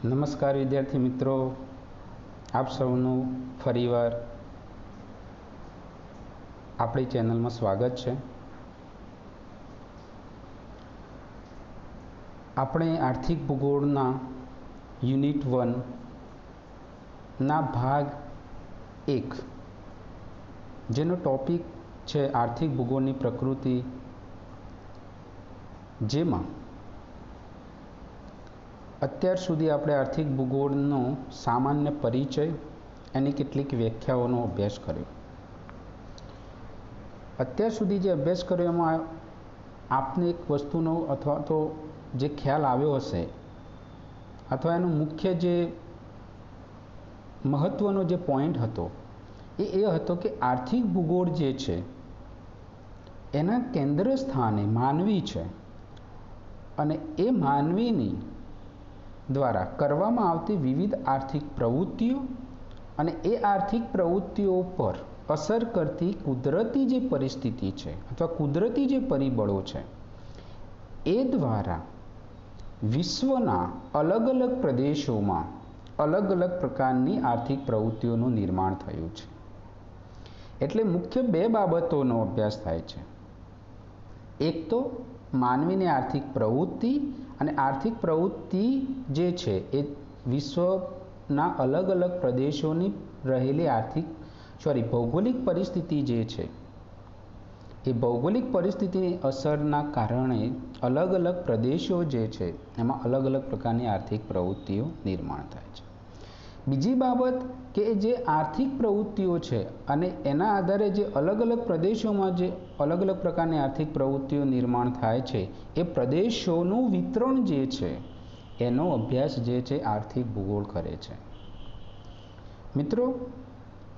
નમસ્કાર વિદ્યાર્થી મિત્રો, આપ સૌનું ફરીવાર આપણી ચેનલમાં સ્વાગત છે. આપણે આર્થિક ભૂગોળના યુનિટ 1 ના ભાગ 1 જેનો ટોપિક છે આર્થિક ભૂગોળની પ્રકૃતિ, જેમાં અત્યાર સુધી આપણે આર્થિક ભૂગોળનો સામાન્ય પરિચય, એની કેટલીક વ્યાખ્યાઓનો અભ્યાસ કર્યો. અત્યાર સુધી જે અભ્યાસ કર્યો એમાં આપને એક વસ્તુનો અથવા તો જે ખ્યાલ આવ્યો હશે અથવા એનો મુખ્ય જે મહત્ત્વનો જે પોઈન્ટ હતો એ હતો કે આર્થિક ભૂગોળ જે છે એના કેન્દ્ર સ્થાને માનવી છે અને એ માનવીની દ્વારા કરવામાં આવતી વિવિધ આર્થિક પ્રવૃત્તિઓ અને એ આર્થિક પ્રવૃત્તિઓ પર અસર કરતી કુદરતી જે પરિસ્થિતિ છે અથવા કુદરતી જે પરિબળો છે એ દ્વારા વિશ્વના અલગ અલગ પ્રદેશોમાં અલગ અલગ પ્રકારની આર્થિક પ્રવૃત્તિઓનું નિર્માણ થયું છે. એટલે મુખ્ય બે બાબતોનો અભ્યાસ થાય છે. એક તો માનવીની આર્થિક પ્રવૃત્તિ અને આર્થિક પ્રવૃત્તિ જે છે એ વિશ્વના અલગ અલગ પ્રદેશોની રહેલી ભૌગોલિક પરિસ્થિતિ જે છે એ ભૌગોલિક પરિસ્થિતિની અસરના કારણે અલગ અલગ પ્રદેશો જે છે એમાં અલગ અલગ પ્રકારની આર્થિક પ્રવૃત્તિઓ નિર્માણ થાય છે. બીજી બાબત કે જે આર્થિક પ્રવૃત્તિઓ છે અને એના આધારે જે અલગ અલગ પ્રદેશોમાં જે અલગ અલગ પ્રકારની આર્થિક પ્રવૃત્તિઓ નિર્માણ થાય છે એ પ્રદેશોનું વિતરણ જે છે એનો અભ્યાસ જે છે આર્થિક ભૂગોળ કરે છે. મિત્રો,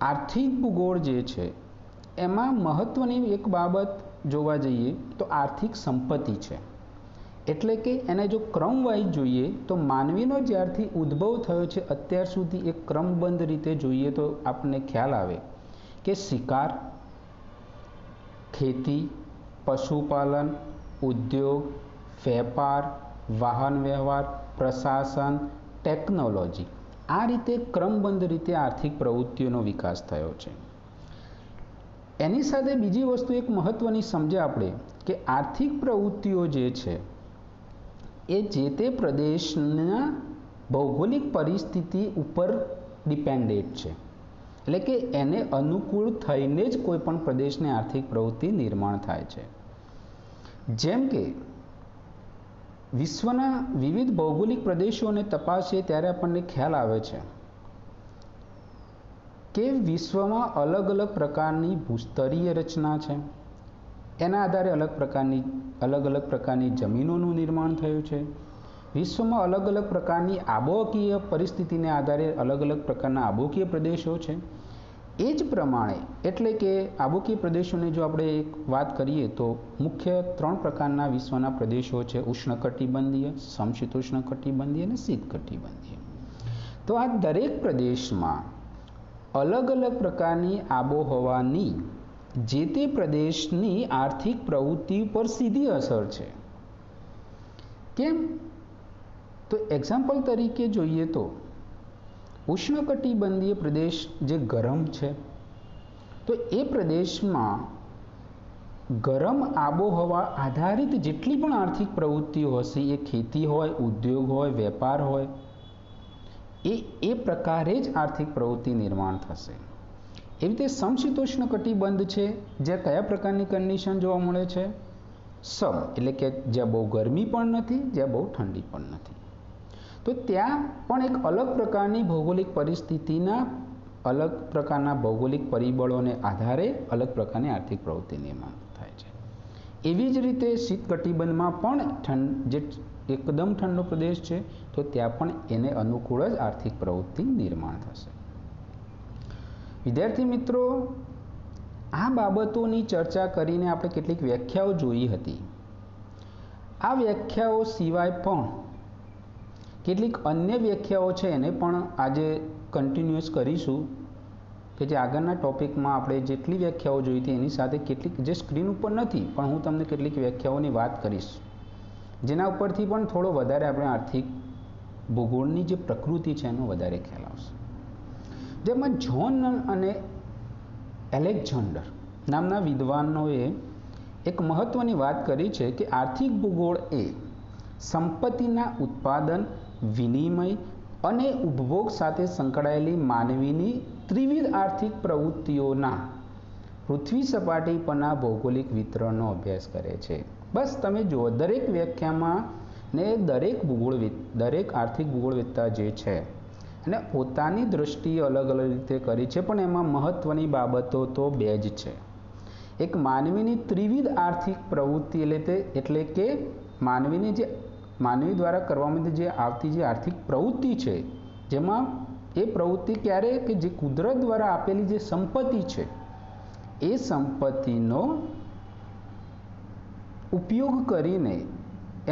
આર્થિક ભૂગોળ જે છે એમાં મહત્ત્વની એક બાબત જોવા જઈએ તો આર્થિક સંપત્તિ છે. એટલે કે એને જો ક્રમવાઇઝ જોઈએ તો માનવીનો જ્યારથી ઉદ્ભવ થયો છે અત્યાર સુધી એક ક્રમબદ્ધ રીતે જોઈએ તો આપણને ખ્યાલ આવે કે શિકાર, ખેતી, પશુપાલન, ઉદ્યોગ, વેપાર, વાહન વ્યવહાર, પ્રશાસન, ટેકનોલોજી, આ રીતે ક્રમબદ્ધ રીતે આર્થિક પ્રવૃત્તિઓનો વિકાસ થયો છે. એની સાથે બીજી વસ્તુ એક મહત્ત્વની સમજે આપણે કે આર્થિક પ્રવૃત્તિઓ જે છે એ જે તે પ્રદેશના ભૌગોલિક પરિસ્થિતિ ઉપર ડિપેન્ડેડ છે. એટલે કે એને અનુકૂળ થઈને જ કોઈ પણ પ્રદેશની આર્થિક પ્રવૃત્તિ નિર્માણ થાય છે. જેમ કે વિશ્વના વિવિધ ભૌગોલિક પ્રદેશોને તપાસીએ ત્યારે આપણને ખ્યાલ આવે છે કે વિશ્વમાં અલગ અલગ પ્રકારની ભૂસ્તરીય રચના છે. એના આધારે અલગ અલગ પ્રકારની જમીનોનું નિર્માણ થયું છે. વિશ્વમાં અલગ અલગ પ્રકારની આબોહકીય પરિસ્થિતિને આધારે અલગ અલગ પ્રકારના આબોહકીય પ્રદેશો છે. એ જ પ્રમાણે એટલે કે આબોહકીય પ્રદેશોની જો આપણે એક વાત કરીએ તો મુખ્ય 3 પ્રકારના વિશ્વના પ્રદેશો છે: ઉષ્ણકટિબંધીય, સમશીતોષ્ણકટિબંધીય અને શીતકટિબંધીય. તો આ દરેક પ્રદેશમાં અલગ અલગ પ્રકારની આબોહવાની જે તે પ્રદેશની આર્થિક પ્રવૃત્તિ પર સીધી અસર છે. કેમ? તો એક્ઝામ્પલ તરીકે જોઈએ તો ઉષ્ણકટિબંધીય પ્રદેશ જે ગરમ છે તો એ પ્રદેશમાં ગરમ આબોહવા આધારિત જેટલી પણ આર્થિક પ્રવૃત્તિઓ હશે, એ ખેતી હોય, ઉદ્યોગ હોય, વેપાર હોય, એ પ્રકારે જ આર્થિક પ્રવૃત્તિ નિર્માણ થશે. એવી રીતે સમશીતોષ્ણ કટિબંધ છે, જ્યાં કયા પ્રકારની કન્ડિશન જોવા મળે છે? સમ, એટલે કે જ્યાં બહુ ગરમી પણ નથી, જ્યાં બહુ ઠંડી પણ નથી. તો ત્યાં પણ એક અલગ પ્રકારની ભૌગોલિક પરિસ્થિતિના અલગ પ્રકારના ભૌગોલિક પરિબળોને આધારે અલગ પ્રકારની આર્થિક પ્રવૃત્તિ નિર્માણ થાય છે. એવી જ રીતે શીત કટિબંધમાં પણ જે એકદમ ઠંડો પ્રદેશ છે તો ત્યાં પણ એને અનુકૂળ જ આર્થિક પ્રવૃત્તિ નિર્માણ થશે. વિદ્યાર્થી મિત્રો, આ બાબતોની ચર્ચા કરીને આપણે કેટલીક વ્યાખ્યાઓ જોઈ હતી. આ વ્યાખ્યાઓ સિવાય પણ કેટલીક અન્ય વ્યાખ્યાઓ છે એને પણ આજે કન્ટિન્યુઅસ કરીશું કે જે આગળના ટોપિકમાં આપણે જેટલી વ્યાખ્યાઓ જોઈ હતી એની સાથે કેટલીક જે સ્ક્રીન ઉપર નથી પણ હું તમને કેટલીક વ્યાખ્યાઓની વાત કરીશ જેના ઉપરથી પણ થોડો વધારે આપણે આર્થિક ભૂગોળની જે પ્રકૃતિ છે એનો વધારે ખ્યાલ આવશે. જેમાં જ્હોન અને એલેક્ઝાન્ડર નામના વિદ્વાનોએ એક મહત્વની વાત કરી છે કે આર્થિક ભૂગોળ એ સંપત્તિના ઉત્પાદન, વિનિમય અને ઉપભોગ સાથે સંકળાયેલી માનવીની ત્રિવિધ આર્થિક પ્રવૃત્તિઓના પૃથ્વી સપાટી પરના ભૌગોલિક વિતરણનો અભ્યાસ કરે છે. બસ તમે જુઓ, દરેક વ્યાખ્યામાં ને દરેક આર્થિક ભૂગોળવેત્તા જે છે અને પોતાની દ્રષ્ટિએ અલગ અલગ રીતે કરી છે, પણ એમાં મહત્વની બાબતો તો બે જ છે. એક માનવીની ત્રિવિધ આર્થિક પ્રવૃત્તિ એટલે કે માનવી દ્વારા કરવામાં જે આવતી જે આર્થિક પ્રવૃત્તિ છે, જેમાં એ પ્રવૃત્તિ ક્યારે કે જે કુદરત દ્વારા આપેલી જે સંપત્તિ છે એ સંપત્તિનો ઉપયોગ કરીને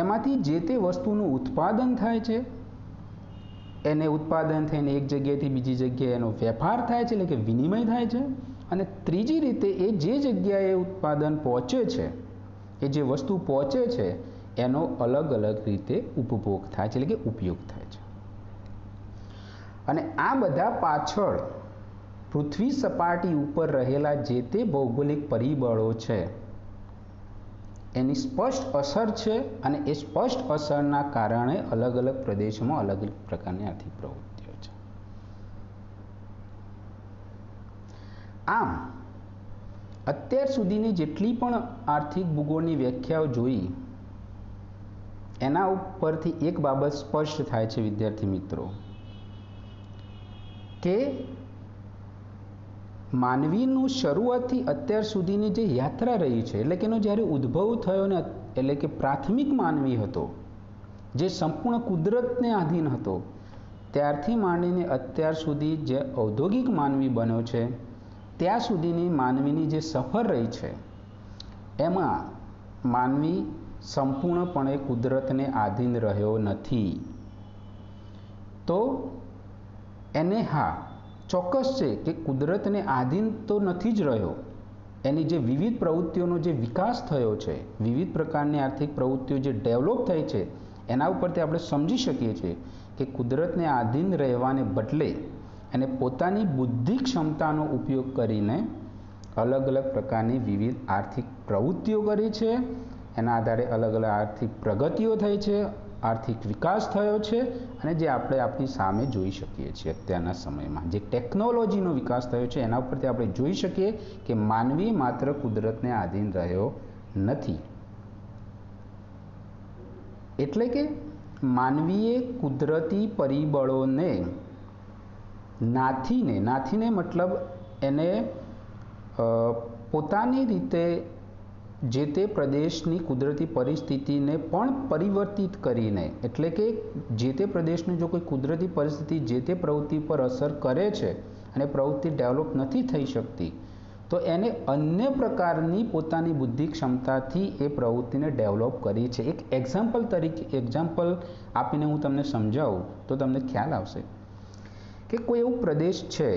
એમાંથી જે તે વસ્તુનું ઉત્પાદન થાય છે, એને ઉત્પાદન થઈને એક જગ્યાએથી બીજી જગ્યાએ એનો વેપાર થાય છે, એટલે કે વિનિમય થાય છે, અને ત્રીજી રીતે એ જે જગ્યાએ ઉત્પાદન પહોંચે છે, એ જે વસ્તુ પહોંચે છે એનો અલગ અલગ રીતે ઉપભોગ થાય છે, એટલે કે ઉપયોગ થાય છે. અને આ બધા પાછળ પૃથ્વી સપાટી ઉપર રહેલા જે તે ભૌગોલિક પરિબળો છે એની સ્પષ્ટ અસર છે, અને એ સ્પષ્ટ અસરના કારણે અલગ અલગ પ્રદેશોમાં અલગ અલગ પ્રકારની આર્થિક પ્રવૃત્તિઓ છે. આમ અત્યાર સુધીની જેટલી પણ આર્થિક ભૂગોળની વ્યાખ્યાઓ જોઈ એના ઉપરથી એક બાબત સ્પષ્ટ થાય છે વિદ્યાર્થી મિત્રો, કે માનવીનું શરૂઆતથી અત્યાર સુધીની જે યાત્રા રહી છે, એટલે કે એનો જ્યારે ઉદ્ભવ થયો ને, એટલે કે પ્રાથમિક માનવી હતો જે સંપૂર્ણ કુદરતને આધીન હતો, ત્યારથી માંડીને અત્યાર સુધી જે ઔદ્યોગિક માનવી બન્યો છે ત્યાં સુધીની માનવીની જે સફર રહી છે એમાં માનવી સંપૂર્ણપણે કુદરતને આધીન રહ્યો નથી. તો એને ચોક્કસ છે કે કુદરતને આધીન તો નથી જ રહ્યો, એની જે વિવિધ પ્રવૃત્તિઓનો જે વિકાસ થયો છે, વિવિધ પ્રકારની આર્થિક પ્રવૃત્તિઓ જે ડેવલપ થઈ છે, એના ઉપરથી આપણે સમજી શકીએ છીએ કે કુદરતને આધીન રહેવાને બદલે એને પોતાની બુદ્ધિ ક્ષમતાનો ઉપયોગ કરીને અલગ અલગ પ્રકારની વિવિધ આર્થિક પ્રવૃત્તિઓ કરી છે. એના આધારે અલગ અલગ આર્થિક પ્રગતિઓ થઈ છે, આર્થિક વિકાસ થયો છે, અને જે આપણે આપણી સામે જોઈ શકીએ છીએ અત્યારના સમયમાં જે ટેકનોલોજીનો વિકાસ થયો છે એના ઉપરથી આપણે જોઈ શકીએ કે માનવી માત્ર કુદરતને આધીન રહ્યો નથી. એટલે કે માનવીએ કુદરતી પરિબળોને નાથીને મતલબ એને પોતાની રીતે જે તે પ્રદેશની કુદરતી પરિસ્થિતિને પણ પરિવર્તિત કરીને, એટલે કે જે તે પ્રદેશની જો કોઈ કુદરતી પરિસ્થિતિ જે તે પ્રવૃત્તિ પર અસર કરે છે અને પ્રવૃત્તિ ડેવલપ નથી થઈ શકતી, તો એને અન્ય પ્રકારની પોતાની બુદ્ધિ ક્ષમતાથી એ પ્રવૃત્તિને ડેવલપ કરી છે. એક એક્ઝામ્પલ આપીને હું તમને સમજાવું તો તમને ખ્યાલ આવશે કે કોઈ એવું પ્રદેશ છે,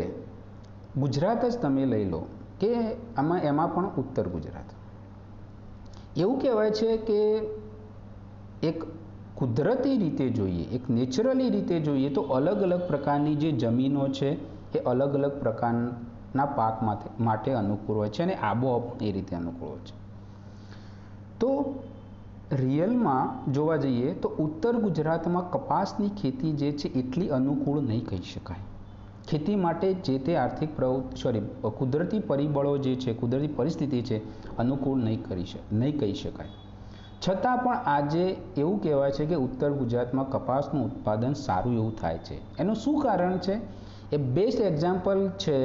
ગુજરાત જ તમે લઈ લો કે એમાં પણ ઉત્તર ગુજરાત, એવું કહેવાય છે કે એક કુદરતી રીતે જોઈએ, એક નેચરલી રીતે જોઈએ તો અલગ અલગ પ્રકારની જે જમીનો છે એ અલગ અલગ પ્રકારના પાક માટે અનુકૂળ હોય છે, અને આબોહવા એ રીતે અનુકૂળ હોય છે. તો રિયલમાં જોવા જઈએ તો ઉત્તર ગુજરાતમાં કપાસની ખેતી જે છે એટલી અનુકૂળ નહીં કહી શકાય. ખેતી માટે જે તે કુદરતી પરિબળો જે છે, કુદરતી પરિસ્થિતિ છે, અનુકૂળ નહીં કહી શકાય. છતાં પણ આજે એવું કહેવાય છે કે ઉત્તર ગુજરાતમાં કપાસનું ઉત્પાદન સારું એવું થાય છે. એનું શું કારણ છે? એ બેસ્ટ એક્ઝામ્પલ છે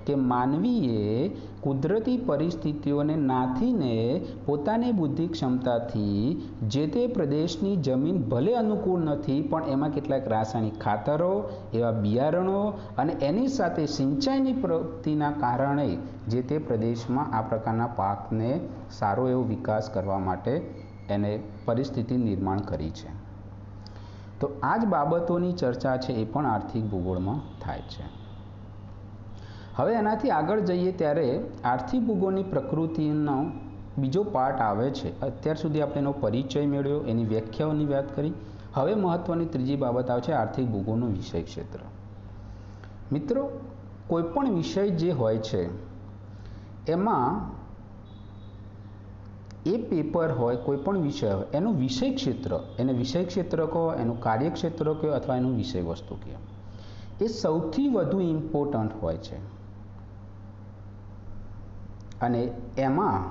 કે માનવીએ કુદરતી પરિસ્થિતિઓને નાથીને પોતાની બુદ્ધિ ક્ષમતાથી જે તે પ્રદેશની જમીન ભલે અનુકૂળ નથી પણ એમાં કેટલાક રાસાયણિક ખાતરો, એવા બિયારણો અને એની સાથે સિંચાઈની પ્રવૃત્તિના કારણે જે તે પ્રદેશમાં આ પ્રકારના પાકને સારો એવો વિકાસ કરવા માટે એને પરિસ્થિતિ નિર્માણ કરી છે. તો આ જ બાબતોની ચર્ચા છે એ પણ આર્થિક ભૂગોળમાં થાય છે. હવે એનાથી આગળ જઈએ ત્યારે આર્થિક ભૂગોળની પ્રકૃતિનો બીજો પાર્ટ આવે છે. અત્યાર સુધી આપણે એનો પરિચય મેળવ્યો, એની વ્યાખ્યાઓની વાત કરી. હવે મહત્વની ત્રીજી બાબત આવે છે આર્થિક ભૂગોળનું વિષય ક્ષેત્ર. મિત્રો, કોઈપણ વિષય જે હોય છે એમાં એ પેપર હોય, કોઈપણ વિષય હોય, એનું વિષય ક્ષેત્ર, એને વિષય ક્ષેત્ર કહો, એનું કાર્યક્ષેત્ર કહો અથવા એનું વિષય વસ્તુ કહો, એ સૌથી વધુ ઇમ્પોર્ટન્ટ હોય છે. અને એમાં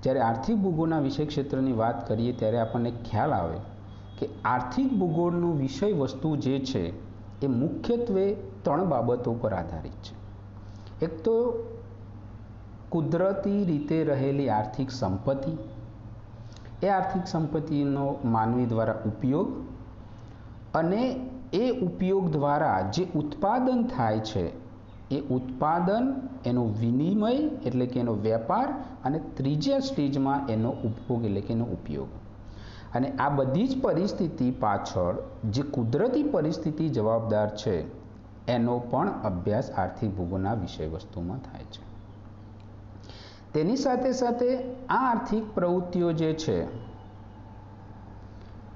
જ્યારે આર્થિક ભૂગોળના વિષય ક્ષેત્રની વાત કરીએ ત્યારે આપણને ખ્યાલ આવે કે આર્થિક ભૂગોળનું વિષય વસ્તુ જે છે એ મુખ્યત્વે 3 બાબતો પર આધારિત છે. એક તો કુદરતી રીતે રહેલી આર્થિક સંપત્તિ, એ આર્થિક સંપત્તિનો માનવી દ્વારા ઉપયોગ, અને એ ઉપયોગ દ્વારા જે ઉત્પાદન થાય છે એ ઉત્પાદન, એનો વિનિમય એટલે કે એનો વેપાર, અને ત્રીજા સ્ટેજમાં એનો ઉપભોગ એટલે કે એનો ઉપયોગ. અને આ બધી જ પરિસ્થિતિ પાછળ જે કુદરતી પરિસ્થિતિ જવાબદાર છે એનો પણ અભ્યાસ આર્થિક ભૂગોળના વિષય વસ્તુમાં થાય છે. તેની સાથે સાથે આ આર્થિક પ્રવૃત્તિઓ જે છે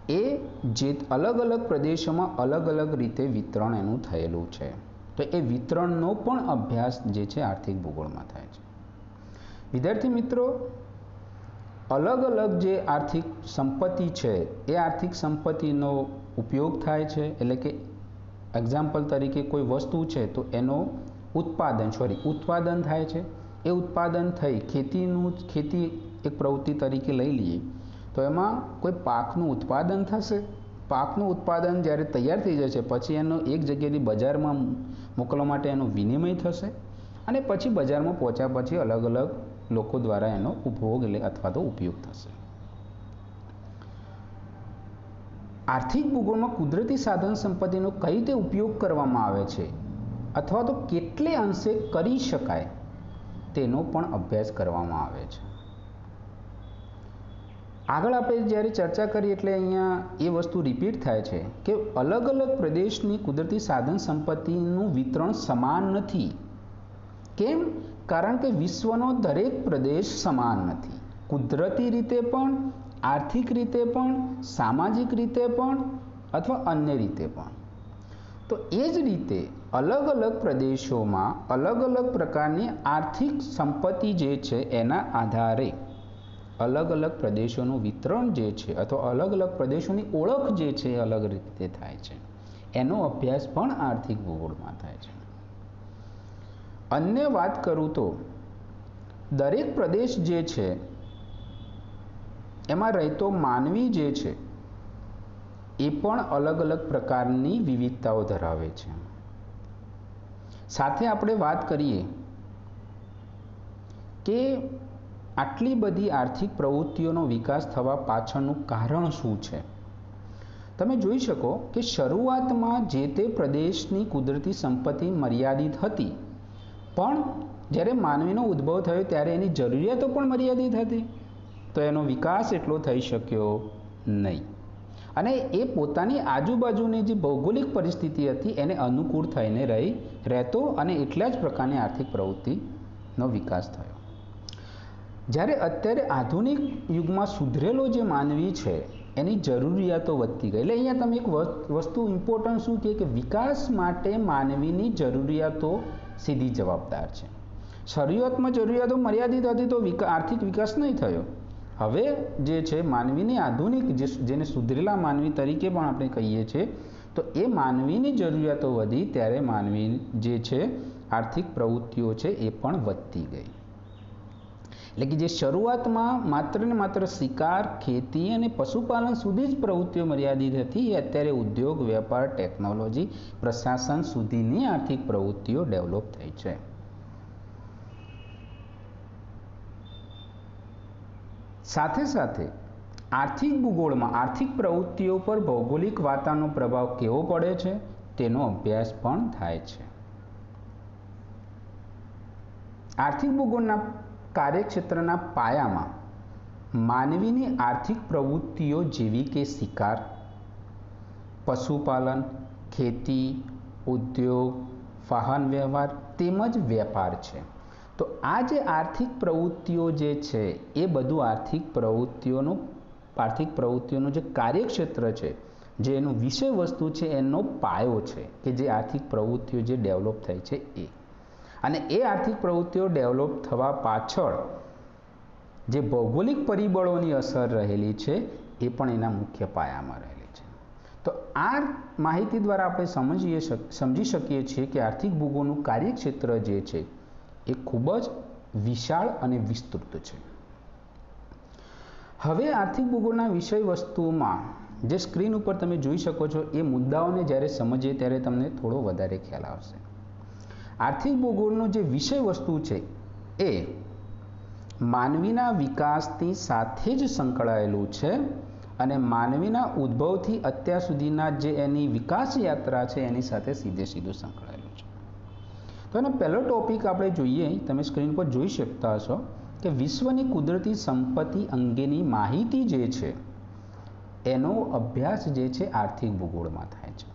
એ જે અલગ અલગ પ્રદેશોમાં અલગ અલગ રીતે વિતરણ એનું થયેલું છે, તો એ વિતરણનો પણ અભ્યાસ જે છે આર્થિક ભૂગોળમાં થાય છે. વિદ્યાર્થી મિત્રો, અલગ અલગ જે આર્થિક સંપત્તિ છે એ આર્થિક સંપત્તિનો ઉપયોગ થાય છે, એટલે કે એક્ઝામ્પલ તરીકે કોઈ વસ્તુ છે તો એનો ઉત્પાદન થાય છે. એ ઉત્પાદન થઈ ખેતી એક પ્રવૃત્તિ તરીકે લઈ લઈએ તો એમાં કોઈ પાકનું ઉત્પાદન થશે. પાકનું ઉત્પાદન જ્યારે તૈયાર થઈ જશે પછી એનો એક જગ્યાએથી બજારમાં મોકલવા માટે એનો વિનિમય થશે, અને પછી બજારમાં પહોંચ્યા પછી અલગ અલગ લોકો દ્વારા એનો ઉપભોગ એટલે અથવા તો ઉપયોગ થશે. આર્થિક ભૂગોળમાં કુદરતી સાધન સંપત્તિનો કઈ રીતે ઉપયોગ કરવામાં આવે છે અથવા તો કેટલે અંશે કરી શકાય તેનો પણ અભ્યાસ કરવામાં આવે છે. આગળ આપણે જ્યારે ચર્ચા કરી એટલે અહીંયા એ વસ્તુ રિપીટ થાય છે કે અલગ અલગ પ્રદેશની કુદરતી સાધન સંપત્તિનું વિતરણ સમાન નથી. કેમ? કારણ કે વિશ્વનો દરેક પ્રદેશ સમાન નથી, કુદરતી રીતે પણ, આર્થિક રીતે પણ, સામાજિક રીતે પણ અથવા અન્ય રીતે પણ. તો એ જ રીતે અલગ અલગ પ્રદેશોમાં અલગ અલગ પ્રકારની આર્થિક સંપત્તિ જે છે એના આધારે અલગ અલગ પ્રદેશોનું વિતરણ જે છે અથવા અલગ અલગ પ્રદેશોની ઓળખ જે છે એ અલગ રીતે થાય છે. એનો અભ્યાસ પણ આર્થિક ભૂગોળમાં થાય છે. અન્ય વાત કરું તો દરેક પ્રદેશ જે છે એમાં રહેતો માનવી જે છે એ પણ અલગ અલગ પ્રકારની વિવિધતાઓ ધરાવે છે. સાથે આપણે વાત કરીએ કે આટલી બધી આર્થિક પ્રવૃત્તિઓનો વિકાસ થવા પાછળનું કારણ શું છે. તમે જોઈ શકો કે શરૂઆતમાં જે તે પ્રદેશની કુદરતી સંપત્તિ મર્યાદિત હતી, પણ જ્યારે માનવીનો ઉદ્ભવ થયો ત્યારે એની જરૂરિયાતો પણ મર્યાદિત હતી, તો એનો વિકાસ એટલો થઈ શક્યો નહીં. અને એ પોતાની આજુબાજુની જે ભૌગોલિક પરિસ્થિતિ હતી એને અનુકૂળ થઈને રહેતો, અને એટલા જ પ્રકારની આર્થિક પ્રવૃત્તિનો વિકાસ થયો. જ્યારે અત્યારે આધુનિક યુગમાં સુધરેલો જે માનવી છે એની જરૂરિયાતો વધતી ગઈ. એટલે અહીંયા તમે એક વસ્તુ ઇમ્પોર્ટન્ટ શું કે વિકાસ માટે માનવીની જરૂરિયાતો સીધી જવાબદાર છે. શરૂઆતમાં જરૂરિયાતો મર્યાદિત હતી તો આર્થિક વિકાસ નહીં થયો. હવે જે છે માનવીની આધુનિક જેને સુધરેલા માનવી તરીકે પણ આપણે કહીએ છીએ, તો એ માનવીની જરૂરિયાતો વધી ત્યારે માનવી જે છે આર્થિક પ્રવૃત્તિઓ છે એ પણ વધતી ગઈ. એટલે કે જે શરૂઆતમાં માત્ર ને માત્ર શિકાર, ખેતી અને પશુપાલન સુધી જ પ્રવૃત્તિઓ મર્યાદિત હતી, એ અત્યારે ઉદ્યોગ, વેપાર, ટેકનોલોજી, પ્રશાસન સુધીની આર્થિક પ્રવૃત્તિઓ ડેવલપ થઈ છે. સાથે સાથે આર્થિક ભૂગોળમાં આર્થિક પ્રવૃત્તિઓ પર ભૌગોલિક વાતાવરણનો પ્રભાવ કેવો પડે છે તેનો અભ્યાસ પણ થાય છે. આર્થિક ભૂગોળના કાર્યક્ષેત્રના પાયામાં માનવીની આર્થિક પ્રવૃત્તિઓ જેવી કે શિકાર, પશુપાલન, ખેતી, ઉદ્યોગ, વાહન વ્યવહાર તેમજ વેપાર છે. તો આ જે આર્થિક પ્રવૃત્તિઓ જે છે એ બધું આર્થિક પ્રવૃત્તિઓનું જે કાર્યક્ષેત્ર છે જે એનું વિષય વસ્તુ છે એનો પાયો છે કે જે આર્થિક પ્રવૃત્તિઓ જે ડેવલપ થઈ છે એ, અને એ આર્થિક પ્રવૃત્તિઓ ડેવલપ થવા પાછળ જે ભૌગોલિક પરિબળોની અસર રહેલી છે એ પણ એના મુખ્ય પાયામાં રહેલી છે. તો આ માહિતી દ્વારા આપણે સમજી શકીએ છીએ કે આર્થિક ભૂગોળનું કાર્યક્ષેત્ર જે છે એ ખૂબ જ વિશાળ અને વિસ્તૃત છે. હવે આર્થિક ભૂગોળના વિષય વસ્તુમાં જે સ્ક્રીન ઉપર તમે જોઈ શકો છો એ મુદ્દાઓને જ્યારે સમજીએ ત્યારે તમને થોડો વધારે ખ્યાલ આવશે. આર્થિક ભૂગોળનો જે વિષય વસ્તુ છે એ માનવીના વિકાસની સાથે જ સંકળાયેલું છે અને માનવીના ઉદ્ભવથી અત્યાર સુધીના જે એની વિકાસ યાત્રા છે એની સાથે સીધું સંકળાયેલું છે. તો એનો પહેલો ટોપિક આપણે જોઈએ, તમે સ્ક્રીન પર જોઈ શકતા હશો કે વિશ્વની કુદરતી સંપત્તિ અંગેની માહિતી જે છે એનો અભ્યાસ જે છે આર્થિક ભૂગોળમાં થાય છે.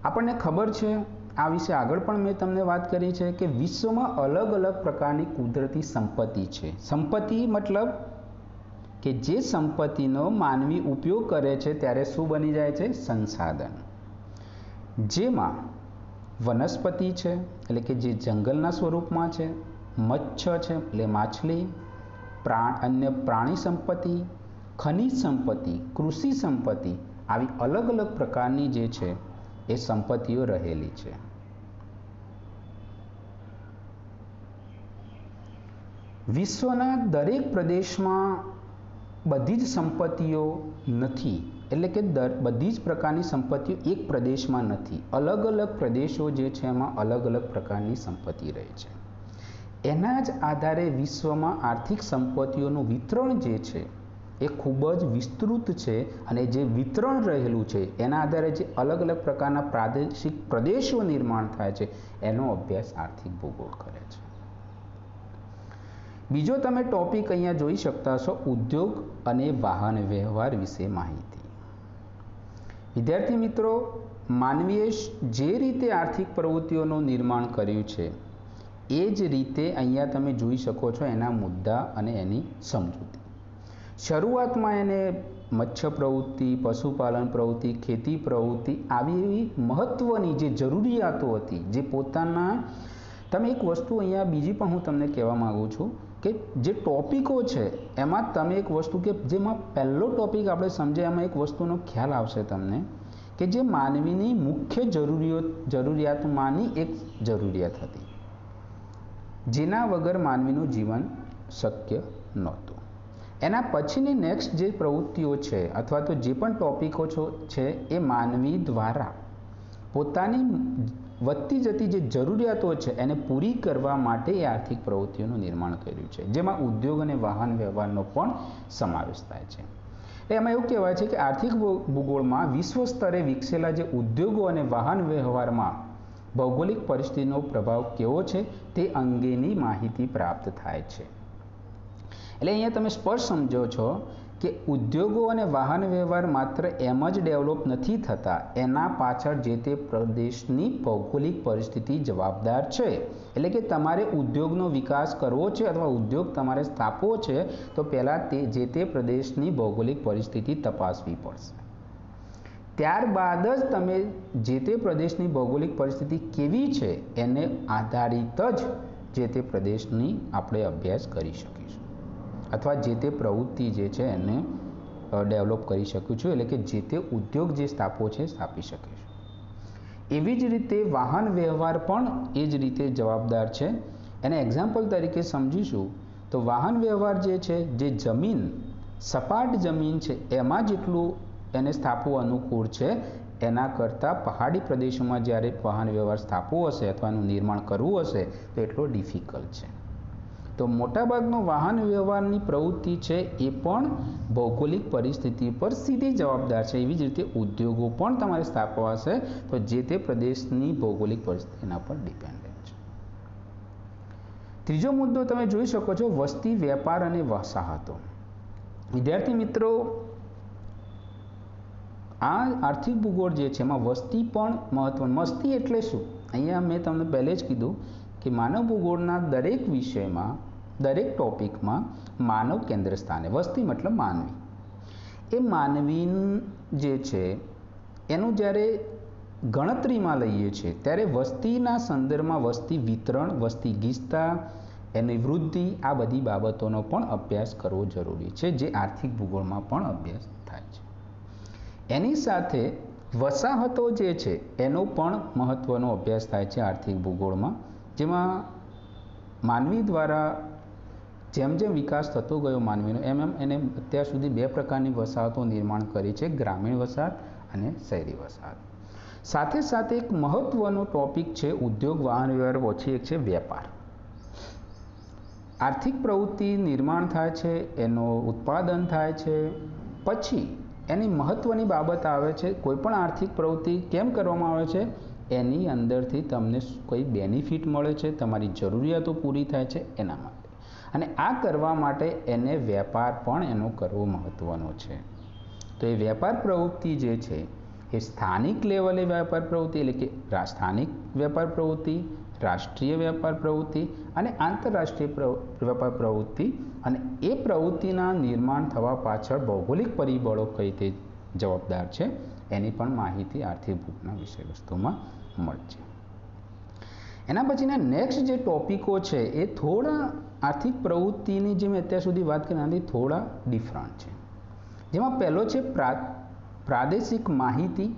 આપણને ખબર છે, આ વિશે આગળ પણ મેં તમને વાત કરી છે કે વિશ્વમાં અલગ અલગ પ્રકારની કુદરતી સંપત્તિ છે. સંપત્તિ મતલબ કે જે સંપત્તિનો માનવી ઉપયોગ કરે છે ત્યારે શું બની જાય છે? સંસાધન. જેમાં વનસ્પતિ છે એટલે કે જે જંગલના સ્વરૂપમાં છે, મત્સ્ય છે એટલે માછલી, અન્ય પ્રાણી સંપત્તિ, ખનિજ સંપત્તિ, કૃષિ સંપત્તિ, આવી અલગ અલગ પ્રકારની જે છે એ સંપત્તિઓ રહેલી છે. વિશ્વના દરેક પ્રદેશમાં બધી જ સંપત્તિઓ નથી, એટલે કે બધી જ પ્રકારની સંપત્તિઓ એક પ્રદેશમાં નથી. અલગ અલગ પ્રદેશો જે છે એમાં અલગ અલગ પ્રકારની સંપત્તિ રહે છે. એના જ આધારે વિશ્વમાં આર્થિક સંપત્તિઓનું વિતરણ જે છે એ ખૂબ જ વિસ્તૃત છે, અને જે વિતરણ રહેલું છે એના આધારે જે અલગ અલગ પ્રકારના પ્રાદેશિક પ્રદેશો નિર્માણ થાય છે એનો અભ્યાસ આર્થિક ભૂગોળ કરે છે. બીજો તમે ટોપિક અહીંયા જોઈ શકતા છો, ઉદ્યોગ અને વાહન વ્યવહાર વિશે માહિતી. વિદ્યાર્થી મિત્રો, માનવીએ જે રીતે આર્થિક પ્રવૃત્તિઓનું નિર્માણ કર્યું છે એ જ રીતે અહીંયા તમે જોઈ શકો છો એના મુદ્દા અને એની સમજૂતી. શરૂઆતમાં એને મત્સ્ય પ્રવૃત્તિ, પશુપાલન પ્રવૃત્તિ, ખેતી પ્રવૃત્તિ આવી મહત્ત્વની જે જરૂરિયાતો હતી, જે પોતાના, તમે એક વસ્તુ અહીંયા બીજી પણ હું તમને કહેવા માગું છું કે જે ટોપિકો છે એમાં તમે એક વસ્તુ કે જેમાં પહેલો ટોપિક આપણે સમજ્યા એમાં એક વસ્તુનો ખ્યાલ આવશે તમને કે જે માનવીની મુખ્ય જરૂરિયાતમાંની એક જરૂરિયાત હતી, જેના વગર માનવીનું જીવન શક્ય નહોતું. એના પછીની નેક્સ્ટ જે પ્રવૃત્તિઓ છે અથવા તો જે પણ ટોપિકો છે એ માનવી દ્વારા પોતાની વધતી જતી જે જરૂરિયાતો છે એને પૂરી કરવા માટે એ આર્થિક પ્રવૃત્તિઓનું નિર્માણ કર્યું છે, જેમાં ઉદ્યોગ અને વાહન વ્યવહારનો પણ સમાવેશ થાય છે. એમાં એવું કહેવાય છે કે આર્થિક ભૂગોળમાં વિશ્વ સ્તરે વિકસેલા જે ઉદ્યોગો અને વાહન વ્યવહારમાં ભૌગોલિક પરિસ્થિતિનો પ્રભાવ કેવો છે તે અંગેની માહિતી પ્રાપ્ત થાય છે. એટલે અહીંયા તમે સ્પષ્ટ સમજો છો કે ઉદ્યોગો અને વાહન વ્યવહાર માત્ર એમ જ ડેવલપ નથી થતા, એના પાછળ જે તે પ્રદેશની ભૌગોલિક પરિસ્થિતિ જવાબદાર છે. એટલે કે તમારે ઉદ્યોગનો વિકાસ કરવો છે અથવા ઉદ્યોગ તમારે સ્થાપવો છે તો પહેલાં જે તે પ્રદેશની ભૌગોલિક પરિસ્થિતિ તપાસવી પડશે. ત્યારબાદ જ તમે જે તે પ્રદેશની ભૌગોલિક પરિસ્થિતિ કેવી છે એને આધારિત જ જે તે પ્રદેશની આપણે અભ્યાસ કરી શકીશું અથવા જે તે પ્રવૃત્તિ જે છે એને ડેવલપ કરી શકીશું, એટલે કે જે તે ઉદ્યોગ જે સ્થાપવો છે સ્થાપી શકીશું. એવી જ રીતે વાહન વ્યવહાર પણ એ જ રીતે જવાબદાર છે. એને એક્ઝામ્પલ તરીકે સમજીશું તો વાહન વ્યવહાર જે છે, જે જમીન, સપાટ જમીન છે એમાં જેટલું એને સ્થાપવું અનુકૂળ છે એના કરતાં પહાડી પ્રદેશોમાં જ્યારે વાહન વ્યવહાર સ્થાપવો હશે અથવા એનું નિર્માણ કરવું હશે તો એટલો ડિફિકલ્ટ છે. તો મોટાભાગનો વાહન વ્યવહારની પ્રવૃત્તિ છે એ પણ ભૌગોલિક પરિસ્થિતિ પર સીધી જવાબદાર છે. એવી જ રીતે ઉદ્યોગો પણ તમારે સ્થાપવા હશે તો જે તે પ્રદેશની ભૌગોલિક પરિસ્થિતિના પર ડિપેન્ડન્ટ છે. ત્રીજો મુદ્દો તમે જોઈ શકો છો, વસ્તી, વેપાર અને વસાહતો. વિદ્યાર્થી મિત્રો, આ આર્થિક ભૂગોળ જે છે એમાં વસ્તી પણ મહત્વની. વસ્તી એટલે શું? અહીંયા મેં તમને પહેલે જ કીધું કે માનવ ભૂગોળના દરેક વિષયમાં, દરેક ટોપિકમાં માનવ કેન્દ્ર સ્થાને, વસ્તી મતલબ માનવી, એ માનવી જે છે એનું જ્યારે ગણતરીમાં લઈએ છીએ ત્યારે વસ્તીના સંદર્ભમાં વસ્તી વિતરણ, વસ્તી ગીચતા, એની વૃદ્ધિ, આ બધી બાબતોનો પણ અભ્યાસ કરવો જરૂરી છે, જે આર્થિક ભૂગોળમાં પણ અભ્યાસ થાય છે. એની સાથે વસાહતો જે છે એનો પણ મહત્ત્વનો અભ્યાસ થાય છે આર્થિક ભૂગોળમાં, જેમાં માનવી દ્વારા જેમ જેમ વિકાસ થતો ગયો માનવીનો એમ એમ એને અત્યાર સુધી બે પ્રકારની વસાહતો નિર્માણ કરી છે, ગ્રામીણ વસાહત અને શહેરી વસાહત. સાથે સાથે એક મહત્ત્વનો ટોપિક છે ઉદ્યોગ, વાહન વ્યવહાર પછી એક છે વેપાર. આર્થિક પ્રવૃત્તિ નિર્માણ થાય છે, એનો ઉત્પાદન થાય છે, પછી એની મહત્ત્વની બાબત આવે છે કોઈપણ આર્થિક પ્રવૃત્તિ કેમ કરવામાં આવે છે, એની અંદરથી તમને કોઈ બેનિફિટ મળે છે, તમારી જરૂરિયાતો પૂરી થાય છે એના માટે. અને આ કરવા માટે એને વેપાર પણ એનો કરવો મહત્ત્વનો છે. તો એ વેપાર પ્રવૃત્તિ જે છે એ સ્થાનિક લેવલે વેપાર પ્રવૃત્તિ એટલે કે સ્થાનિક વેપાર પ્રવૃત્તિ, રાષ્ટ્રીય વેપાર પ્રવૃત્તિ અને આંતરરાષ્ટ્રીય વેપાર પ્રવૃત્તિ, અને એ પ્રવૃત્તિના નિર્માણ થવા પાછળ ભૌગોલિક પરિબળો કઈ રીતે જવાબદાર છે એની પણ માહિતી આર્થિક ભૂગોળના વિષય વસ્તુમાં મળશે. એના પછીના નેક્સ્ટ જે ટોપિકો છે એ થોડા આર્થિક પ્રવૃત્તિની જે મેં અત્યાર સુધી વાત કરી એનાથી થોડા ડિફરન્ટ છે. જેમાં પહેલો છે પ્રાદેશિક માહિતી,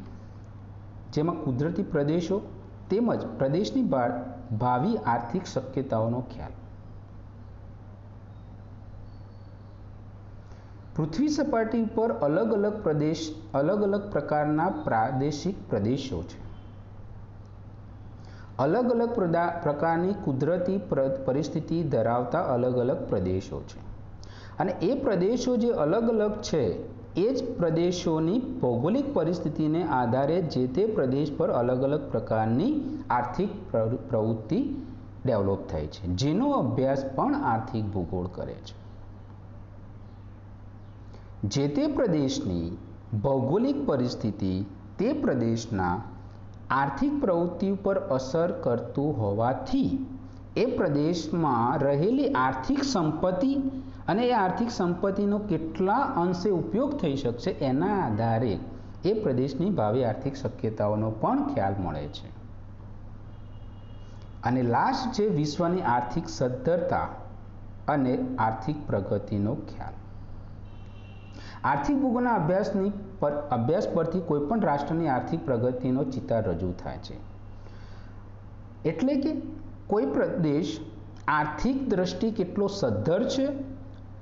જેમાં કુદરતી પ્રદેશો તેમજ પ્રદેશની ભાવિ આર્થિક શક્યતાઓનો ખ્યાલ. પૃથ્વી સપાટી ઉપર અલગ અલગ પ્રકારના પ્રાદેશિક પ્રદેશો છે. અલગ અલગ પ્રકારની કુદરતી પરિસ્થિતિ ધરાવતા અલગ અલગ પ્રદેશો છે. અને એ પ્રદેશો જે અલગ અલગ છે એ જ પ્રદેશોની ભૌગોલિક પરિસ્થિતિને આધારે જે તે પ્રદેશ પર અલગ અલગ પ્રકારની આર્થિક પ્રવૃત્તિ ડેવલપ થાય છે, જેનો અભ્યાસ પણ આર્થિક ભૂગોળ કરે છે. જે તે પ્રદેશની ભૌગોલિક પરિસ્થિતિ તે પ્રદેશના આર્થિક પ્રવૃત્તિ ઉપર અસર કરતું હોવાથી એ પ્રદેશમાં રહેલી આર્થિક સંપત્તિ અને એ આર્થિક સંપત્તિનો કેટલા અંશે ઉપયોગ થઈ શકશે એના આધારે એ પ્રદેશની ભાવિ આર્થિક શક્યતાઓનો પણ ખ્યાલ મળે છે. અને લાસ્ટ છે વિશ્વની આર્થિક સદ્ધરતા અને આર્થિક પ્રગતિનો ખ્યાલ. આર્થિક ભૂગોળના અભ્યાસ પરથી કોઈપણ રાષ્ટ્રની આર્થિક પ્રગતિનો ચિતાર રજૂ થાય છે. એટલે કે કોઈ પ્રદેશ આર્થિક દ્રષ્ટિ કેટલો સદ્ધર છે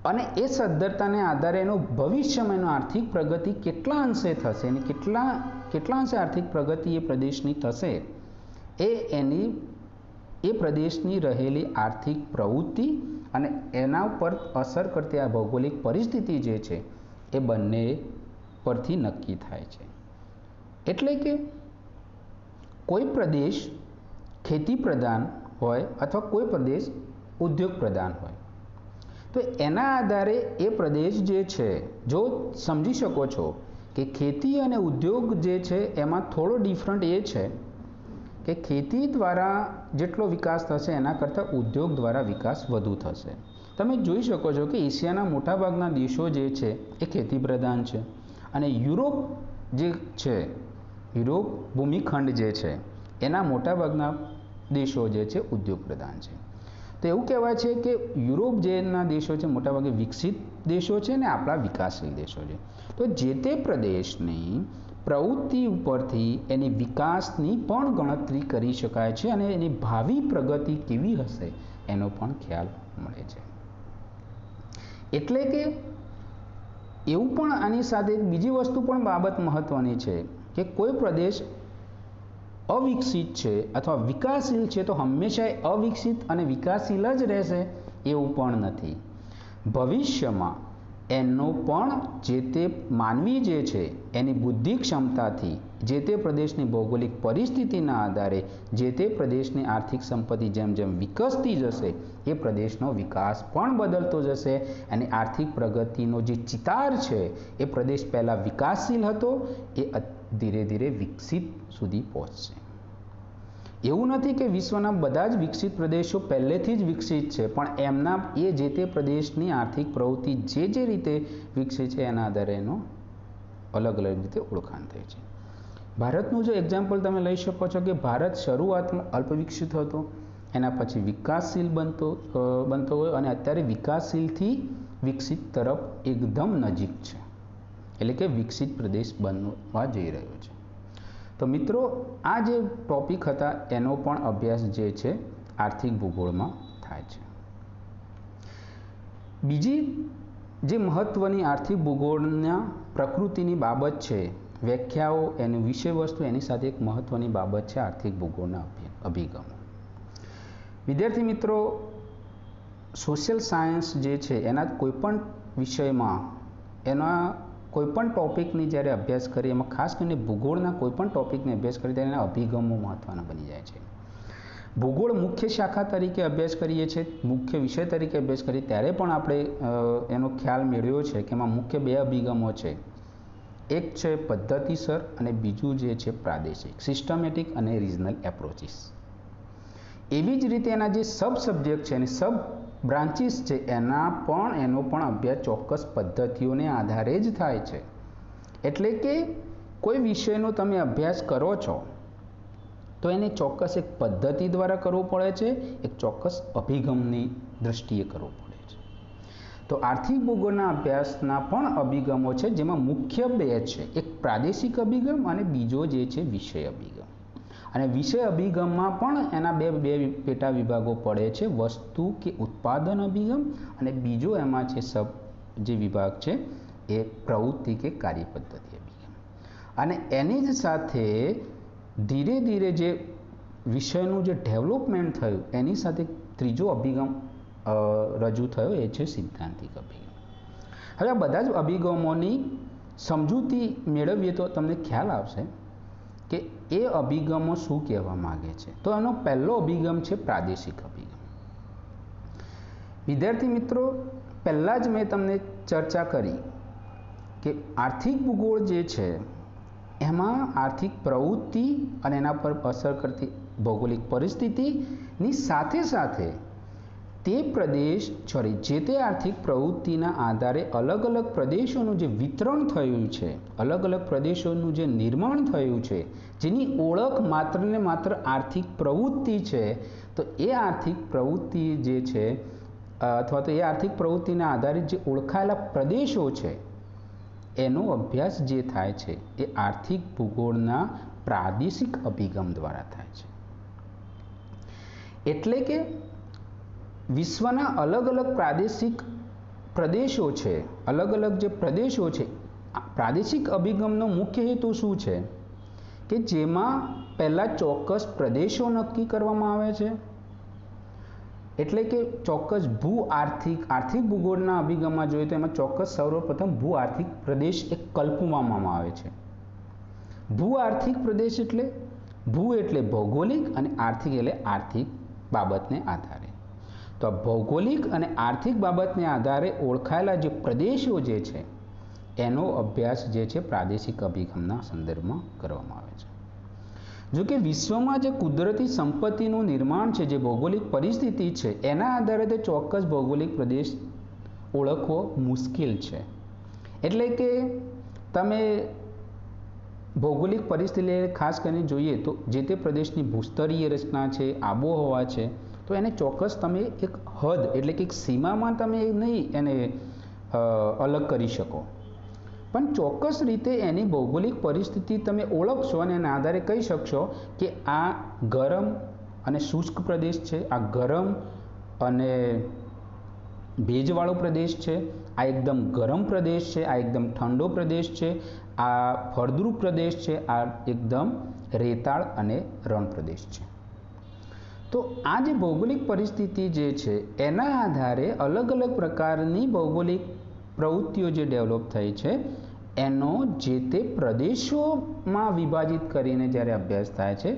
અને એ સદ્ધરતાને આધારે એનો ભવિષ્યમાં એનો આર્થિક પ્રગતિ કેટલા અંશે થશે અને કેટલા અંશે આર્થિક પ્રગતિ એ પ્રદેશની થશે એ પ્રદેશની રહેલી આર્થિક પ્રવૃત્તિ અને એના ઉપર અસર કરતી આ ભૌગોલિક પરિસ્થિતિ જે છે એ બંને પરથી નક્કી થાય છે. એટલે કે કોઈ પ્રદેશ ખેતી પ્રધાન હોય અથવા કોઈ પ્રદેશ ઉદ્યોગ પ્રધાન હોય, તો એના આધારે એ પ્રદેશ જે છે, જો સમજી શકો છો કે ખેતી અને ઉદ્યોગ જે છે એમાં થોડો ડિફરન્ટ એ છે કે ખેતી દ્વારા જેટલો વિકાસ થશે એના કરતાં ઉદ્યોગ દ્વારા વિકાસ વધુ થશે. તમે જોઈ શકો છો કે એશિયાના મોટાભાગના દેશો જે છે એ ખેતી પ્રધાન છે અને યુરોપ જે છે, યુરોપ ભૂમિખંડ જે છે એના મોટાભાગના દેશો જે છે ઉદ્યોગ પ્રધાન છે. તો એવું કહેવાય છે કે યુરોપ જેના દેશો છે મોટાભાગે વિકસિત દેશો છે ને આપણા વિકાસશીલ દેશો છે. તો જે તે પ્રદેશની પ્રવૃત્તિ ઉપરથી એની વિકાસની પણ ગણતરી કરી શકાય છે અને એની ભાવિ પ્રગતિ કેવી હશે એનો પણ ખ્યાલ મળે છે. એટલે કે એવું પણ આની સાથે બીજી વસ્તુ પણ બાબત મહત્વની છે કે કોઈ પ્રદેશ અવિકસિત છે અથવા વિકાસશીલ છે તો હંમેશા અવિકસિત અને વિકાસશીલ જ રહેશે એવું પણ નથી. ભવિષ્યમાં એનો પણ જે તે માનવી જે છે એની બુદ્ધિ ક્ષમતાથી જે તે પ્રદેશની ભૌગોલિક પરિસ્થિતિના આધારે જે તે પ્રદેશની આર્થિક સંપત્તિ જેમ જેમ વિકસતી જશે એ પ્રદેશનો વિકાસ પણ બદલતો જશે અને આર્થિક પ્રગતિનો જે ચિતાર છે એ પ્રદેશ પહેલાં વિકાસશીલ હતો એ ધીરે ધીરે વિકસિત સુધી પહોંચશે. એવું નથી કે વિશ્વના બધા જ વિકસિત પ્રદેશો પહેલેથી જ વિકસિત છે, પણ એમના એ જે તે પ્રદેશની આર્થિક પ્રવૃત્તિ જે રીતે વિકસે છે એના આધારે એનો અલગ અલગ રીતે ઓળખાણ થાય છે. ભારતનું જો એક્ઝામ્પલ તમે લઈ શકો છો કે ભારત શરૂઆતમાં અલ્પવિકસિત હતો, એના પછી વિકાસશીલ બનતો હોય અને અત્યારે વિકાસશીલથી વિકસિત તરફ એકદમ નજીક છે, એટલે કે વિકસિત પ્રદેશ બનવા જઈ રહ્યો છે. તો મિત્રો, આ જે ટોપિક હતા એનો પણ અભ્યાસ જે છે આર્થિક ભૂગોળમાં થાય છે. બીજી જે મહત્વની આર્થિક ભૂગોળના પ્રકૃતિની બાબત છે, વ્યાખ્યાઓ, એની વિષય વસ્તુ, એની સાથે એક મહત્વની બાબત છે આર્થિક ભૂગોળના અભિગમો. વિદ્યાર્થી મિત્રો, સોશિયલ સાયન્સ જે છે એના કોઈપણ વિષયમાં એના કોઈપણ ટોપિકની જ્યારે અભ્યાસ કરીએ, એમાં ખાસ કરીને ભૂગોળના કોઈપણ ટોપિકને અભ્યાસ કરીએ ત્યારે એના અભિગમો મહત્વના બની જાય છે. ભૂગોળ મુખ્ય શાખા તરીકે અભ્યાસ કરીએ છીએ, મુખ્ય વિષય તરીકે અભ્યાસ કરીએ ત્યારે પણ આપણે એનો ખ્યાલ મેળવ્યો છે કે એમાં મુખ્ય બે અભિગમો છે. એક છે પદ્ધતિસર અને બીજું જે છે પ્રાદેશિક, સિસ્ટમેટિક અને રિજનલ એપ્રોચીસ. એવી જ રીતે એના જે સબ સબ્જેક્ટ છે અને સબ બ્રાન્ચીસ છે એનો પણ અભ્યાસ ચોક્કસ પદ્ધતિઓને આધારે જ થાય છે. એટલે કે કોઈ વિષયનો તમે અભ્યાસ કરો છો તો એને ચોક્કસ એક પદ્ધતિ દ્વારા કરવું પડે છે, એક ચોક્કસ અભિગમની દ્રષ્ટિએ કરવું પડે છે. તો આર્થિક ભૂગોળના અભ્યાસના પણ અભિગમો છે, જેમાં મુખ્ય બે છે, એક પ્રાદેશિક અભિગમ અને બીજો જે છે વિષય અભિગમ. અને વિષય અભિગમમાં પણ એના બે પેટા વિભાગો પડે છે, વસ્તુ કે ઉત્પાદન અભિગમ અને બીજો એમાં છે જે વિભાગ છે એ પ્રવૃત્તિ કે કાર્ય પદ્ધતિ અભિગમ. અને એની જ સાથે ધીરે ધીરે જે વિષયનું જે ડેવલપમેન્ટ થયું એની સાથે ત્રીજો અભિગમ રજૂ થયો, એ છે સિદ્ધાંતિક અભિગમ. હવે આ બધા જ અભિગમોની સમજૂતી મેળવીએ તો તમને ખ્યાલ આવશે કે એ અભિગમો શું કહેવા માગે છે. તો એનો પહેલો અભિગમ છે પ્રાદેશિક અભિગમ. વિદ્યાર્થી મિત્રો, પહેલાં જ મેં તમને ચર્ચા કરી કે આર્થિક ભૂગોળ જે છે એમાં આર્થિક પ્રવૃત્તિ અને એના પર અસર કરતી ભૌગોલિક પરિસ્થિતિની સાથે સાથે તે પ્રદેશ જે તે આર્થિક પ્રવૃત્તિના આધારે અલગ અલગ પ્રદેશોનું જે વિતરણ થયું છે, અલગ અલગ પ્રદેશોનું જે નિર્માણ થયું છે, જેની ઓળખ માત્ર ને માત્ર આર્થિક પ્રવૃત્તિ છે, તો એ આર્થિક પ્રવૃત્તિ જે છે અથવા તો એ આર્થિક પ્રવૃત્તિના આધારે જે ઓળખાયેલા પ્રદેશો છે એનો અભ્યાસ જે થાય છે એ આર્થિક ભૂગોળના પ્રાદેશિક અભિગમ દ્વારા થાય છે. એટલે કે વિશ્વના અલગ અલગ પ્રાદેશિક પ્રદેશો છે, અલગ અલગ જે પ્રદેશો છે, પ્રાદેશિક અભિગમનો મુખ્ય હેતુ શું છે કે જેમાં પહેલાં ચોક્કસ પ્રદેશો નક્કી કરવામાં આવે છે. એટલે કે ચોક્કસ આર્થિક ભૂગોળના અભિગમમાં જોઈએ તો એમાં ચોક્કસ સર્વપ્રથમ ભૂ આર્થિક પ્રદેશ એક કલ્પવામાં આવે છે. ભૂ આર્થિક પ્રદેશ એટલે ભૂ એટલે ભૌગોલિક અને આર્થિક એટલે આર્થિક બાબતને આધારે. તો ભૌગોલિક અને આર્થિક બાબતને આધારે ઓળખાયેલા જે પ્રદેશો જે છે એનો અભ્યાસ જે છે પ્રાદેશિક અભિગમના સંદર્ભમાં કરવામાં આવે છે. જો કે વિશ્વમાં જે કુદરતી સંપત્તિનું નિર્માણ છે, જે ભૌગોલિક પરિસ્થિતિ છે, એના આધારે તે ચોક્કસ ભૌગોલિક પ્રદેશ ઓળખવો મુશ્કેલ છે. એટલે કે તમે ભૌગોલિક પરિસ્થિતિ ખાસ કરીને જોઈએ તો જે તે પ્રદેશની ભૂસ્તરીય રચના છે, આબોહવા છે, તો એને ચોક્કસ તમે એક હદ એટલે કે એક સીમામાં તમે નહીં એને અલગ કરી શકો, પણ ચોક્કસ રીતે એની ભૌગોલિક પરિસ્થિતિ તમે ઓળખશો અને એના આધારે કહી શકશો કે આ ગરમ અને શુષ્ક પ્રદેશ છે, આ ગરમ અને ભેજવાળો પ્રદેશ છે, આ એકદમ ગરમ પ્રદેશ છે, આ એકદમ ઠંડો પ્રદેશ છે, આ ફળદ્રુપ પ્રદેશ છે, આ એકદમ રેતાળ અને રણ પ્રદેશ છે. તો આ જે ભૌગોલિક પરિસ્થિતિ જે છે એના આધારે અલગ અલગ પ્રકારની ભૌગોલિક પ્રવૃત્તિઓ જે ડેવલપ થઈ છે એનો જે તે પ્રદેશોમાં વિભાજિત કરીને જ્યારે અભ્યાસ થાય છે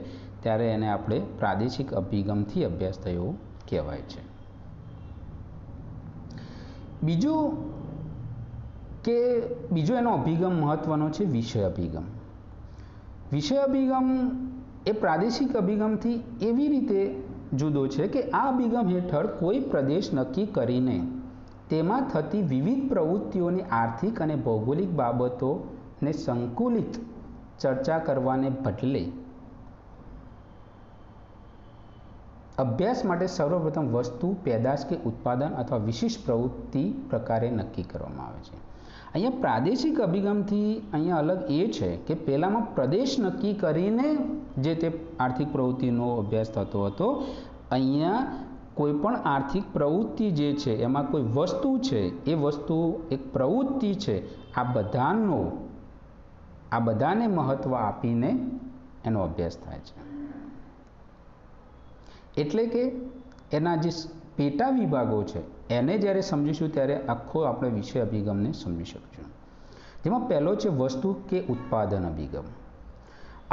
ત્યારે એને આપણે પ્રાદેશિક અભિગમથી અભ્યાસ થયો કહેવાય છે. બીજો એનો અભિગમ મહત્વનો છે વિષય અભિગમ. વિષય અભિગમ એ પ્રાદેશિક અભિગમથી એવી રીતે જુદો છે કે આ અભિગમ હેઠળ કોઈ પ્રદેશ નક્કી કરીને તેમાં થતી વિવિધ પ્રવૃત્તિઓની આર્થિક અને ભૌગોલિક બાબતો ને સંકુલિત ચર્ચા કરવાને બદલે અભ્યાસ માટે સર્વપ્રથમ વસ્તુ, પેદાશ કે ઉત્પાદન અથવા વિશિષ્ટ પ્રવૃત્તિ પ્રકારે નક્કી કરવામાં આવે છે. અહીંયા પ્રાદેશિક અભિગમથી અહીંયા અલગ એ છે કે પહેલામાં પ્રદેશ નક્કી કરીને જે તે આર્થિક પ્રવૃત્તિનો અભ્યાસ થતો હતો. અહીંયા કોઈ પણ આર્થિક પ્રવૃત્તિ જે છે એમાં કોઈ વસ્તુ છે, એ વસ્તુ એક પ્રવૃત્તિ છે, આ બધાને મહત્વ આપીને એનો અભ્યાસ થાય છે. એટલે કે એના જે પેટા વિભાગો છે એને જ્યારે સમજીશું ત્યારે આખો આપણે વિષય અભિગમને સમજી શકશું. જેમાં પહેલો છે વસ્તુ કે ઉત્પાદન અભિગમ.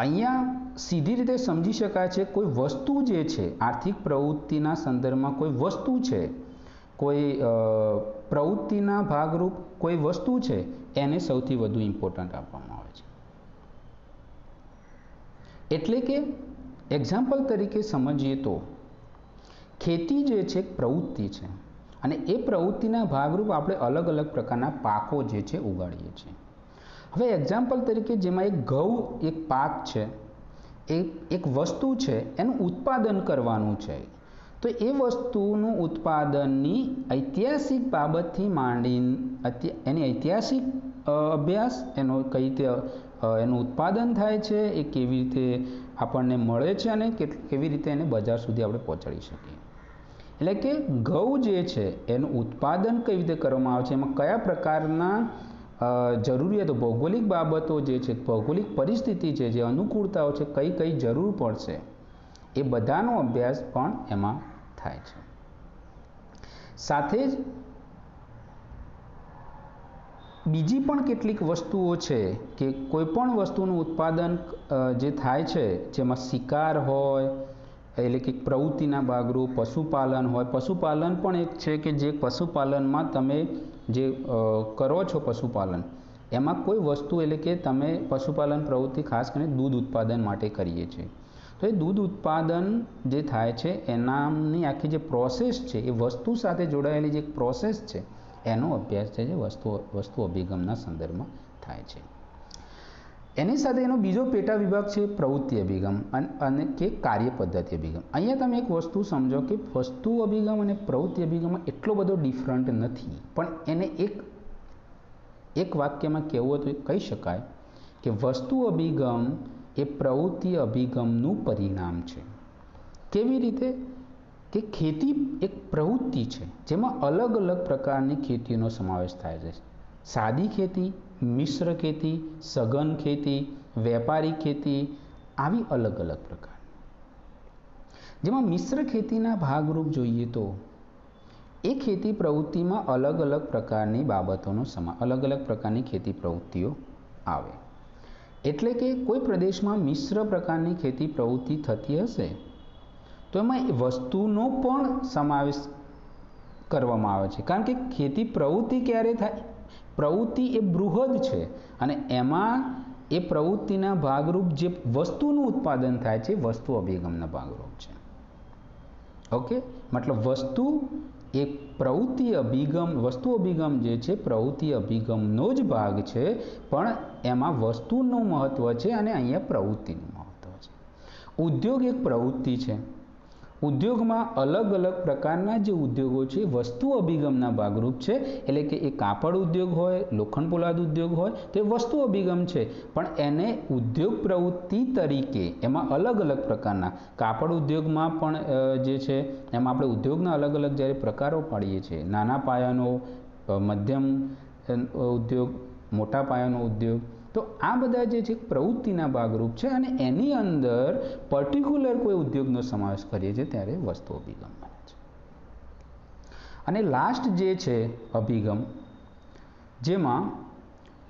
અહીંયા સીધી રીતે સમજી શકાય છે કોઈ વસ્તુ જે છે આર્થિક પ્રવૃત્તિના સંદર્ભમાં કોઈ વસ્તુ છે, કોઈ પ્રવૃત્તિના ભાગરૂપ કોઈ વસ્તુ છે, એને સૌથી વધુ ઇમ્પોર્ટન્ટ આપવામાં આવે છે. એટલે કે એક્ઝામ્પલ તરીકે સમજીએ તો ખેતી જે છે એક પ્રવૃત્તિ છે અને એ પ્રવૃત્તિના ભાગરૂપ આપણે અલગ અલગ પ્રકારના પાકો જે છે ઉગાડીએ છીએ. હવે એક્ઝામ્પલ તરીકે જેમાં એક ઘઉં એક પાક છે, એક વસ્તુ છે, એનું ઉત્પાદન કરવાનું છે. તો એ વસ્તુનું ઉત્પાદનની ઐતિહાસિક બાબતથી માંડીને એની ઐતિહાસિક અભ્યાસ, એનો કઈ રીતે એનું ઉત્પાદન થાય છે, એ કેવી રીતે આપણને મળે છે અને કેવી રીતે એને બજાર સુધી આપણે પહોંચાડી શકીએ. એટલે કે ઘઉં જે છે એનું ઉત્પાદન કઈ રીતે કરવામાં આવે છે, એમાં કયા પ્રકારના જરૂરિયાતો, ભૌગોલિક બાબતો જે છે, ભૌગોલિક પરિસ્થિતિ છે, જે અનુકૂળતાઓ છે, કઈ કઈ જરૂર પડશે, એ બધાનો અભ્યાસ પણ એમાં થાય છે. સાથે જ બીજી પણ કેટલીક વસ્તુઓ છે કે કોઈ પણ વસ્તુનું ઉત્પાદન જે થાય છે, જેમાં શિકાર હોય, એટલે કે પ્રવૃત્તિના ભાગરૂપ પશુપાલન હોય. પશુપાલન પણ એક છે કે જે પશુપાલનમાં તમે જે કરો છો પશુપાલન, એમાં કોઈ વસ્તુ, એટલે કે તમે પશુપાલન પ્રવૃત્તિ ખાસ કરીને દૂધ ઉત્પાદન માટે કરીએ છીએ. તો એ દૂધ ઉત્પાદન જે થાય છે એનાની આખી જે પ્રોસેસ છે, એ વસ્તુ સાથે જોડાયેલી જે પ્રોસેસ છે, એનો અભ્યાસ છે જે વસ્તુ અભિગમના સંદર્ભમાં થાય છે. એની સાથે એનો બીજો પેટા વિભાગ છે પ્રવૃત્તિ અભિગમ અને કે કાર્ય પદ્ધતિ અભિગમ. અહીંયા તમે એક વસ્તુ સમજો કે વસ્તુ અભિગમ અને પ્રવૃત્તિ અભિગમમાં એટલો બધો ડિફરન્ટ નથી, પણ એને એક વાક્યમાં કહેવું તો કહી શકાય કે વસ્તુ અભિગમ એ પ્રવૃત્તિ અભિગમનું પરિણામ છે. કેવી રીતે? કે ખેતી એક પ્રવૃત્તિ છે જેમાં અલગ અલગ પ્રકારની ખેતીનો સમાવેશ થાય છે. સાદી ખેતી, મિશ્ર ખેતી, સઘન ખેતી, વેપારી ખેતી, આવી અલગ અલગ પ્રકાર. જેમાં મિશ્ર ખેતીના ભાગરૂપ જોઈએ તો એ ખેતી પ્રવૃત્તિમાં અલગ અલગ પ્રકારની બાબતોનો અલગ અલગ પ્રકારની ખેતી પ્રવૃત્તિઓ આવે. એટલે કે કોઈ પ્રદેશમાં મિશ્ર પ્રકારની ખેતી પ્રવૃત્તિ થતી હશે તો એમાં એ વસ્તુનો પણ સમાવેશ કરવામાં આવે છે. કારણ કે ખેતી પ્રવૃત્તિ ક્યારે થાય? પ્રવૃત્તિ એ બૃહદ છે અને એમાં એ પ્રવૃત્તિના ભાગરૂપ જે વસ્તુનું ઉત્પાદન થાય છે, વસ્તુ અભિગમના ભાગરૂપ છે. ઓકે, મતલબ વસ્તુ એ પ્રવૃત્તિ અભિગમ, વસ્તુ અભિગમ જે છે પ્રવૃત્તિ અભિગમનો જ ભાગ છે, પણ એમાં વસ્તુનું મહત્વ છે અને અહીંયા પ્રવૃત્તિનું મહત્વ છે. ઉદ્યોગ એક પ્રવૃત્તિ છે. ઉદ્યોગમાં અલગ અલગ પ્રકારના જે ઉદ્યોગો છે વસ્તુ અભિગમના ભાગરૂપ છે. એટલે કે એ કાપડ ઉદ્યોગ હોય, લોખંડ પોલાદ ઉદ્યોગ હોય, તો એ વસ્તુ અભિગમ છે, પણ એને ઉદ્યોગ પ્રવૃત્તિ તરીકે એમાં અલગ અલગ પ્રકારના કાપડ ઉદ્યોગમાં પણ જે છે એમાં આપણે ઉદ્યોગના અલગ અલગ જ્યારે પ્રકારો પાડીએ છીએ, નાના પાયાનો, મધ્યમ ઉદ્યોગ, મોટા પાયાનો ઉદ્યોગ, તો આ બધા જે છે પ્રવૃત્તિના ભાગરૂપ છે અને એની અંદર પર્ટિક્યુલર કોઈ ઉદ્યોગનો સમાવેશ કરીએ છીએ ત્યારે વસ્તુ અભિગમ બને છે. અને લાસ્ટ જે છે અભિગમ, જેમાં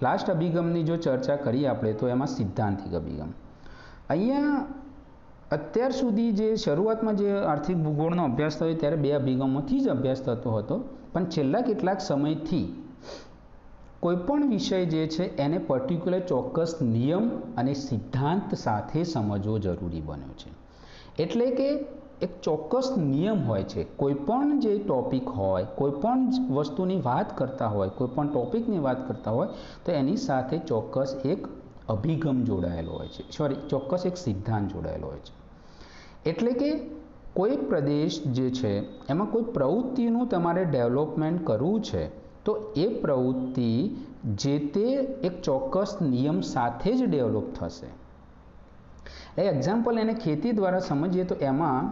લાસ્ટ અભિગમની જો ચર્ચા કરીએ આપણે તો એમાં સિદ્ધાંતિક અભિગમ. અહીંયા અત્યાર સુધી જે શરૂઆતમાં જે આર્થિક ભૂગોળનો અભ્યાસ થયો ત્યારે બે અભિગમોથી જ અભ્યાસ થતો હતો, પણ છેલ્લા કેટલાક સમયથી કોઈપણ વિષય જે છે એને પર્ટિક્યુલર ચોક્કસ નિયમ અને સિદ્ધાંત સાથે સમજવો જરૂરી બન્યો છે. એટલે કે એક ચોક્કસ નિયમ હોય છે. કોઈ પણ જે ટોપિક હોય, કોઈ પણ વસ્તુની વાત કરતા હોય, કોઈ પણ ટોપિકની વાત કરતા હોય તો એની સાથે ચોક્કસ એક અભિગમ જોડાયેલો હોય છે, ચોક્કસ એક સિદ્ધાંત જોડાયેલો હોય છે. એટલે કે કોઈ પ્રદેશ જે છે એમાં કોઈ પ્રવૃત્તિનું તમારે ડેવલપમેન્ટ કરવું છે તો એ પ્રવૃત્તિ જે તે એક ચોક્કસ નિયમ સાથે જ ડેવલપ થશે. એ એક્ઝામ્પલ એને ખેતી દ્વારા સમજીએ તો એમાં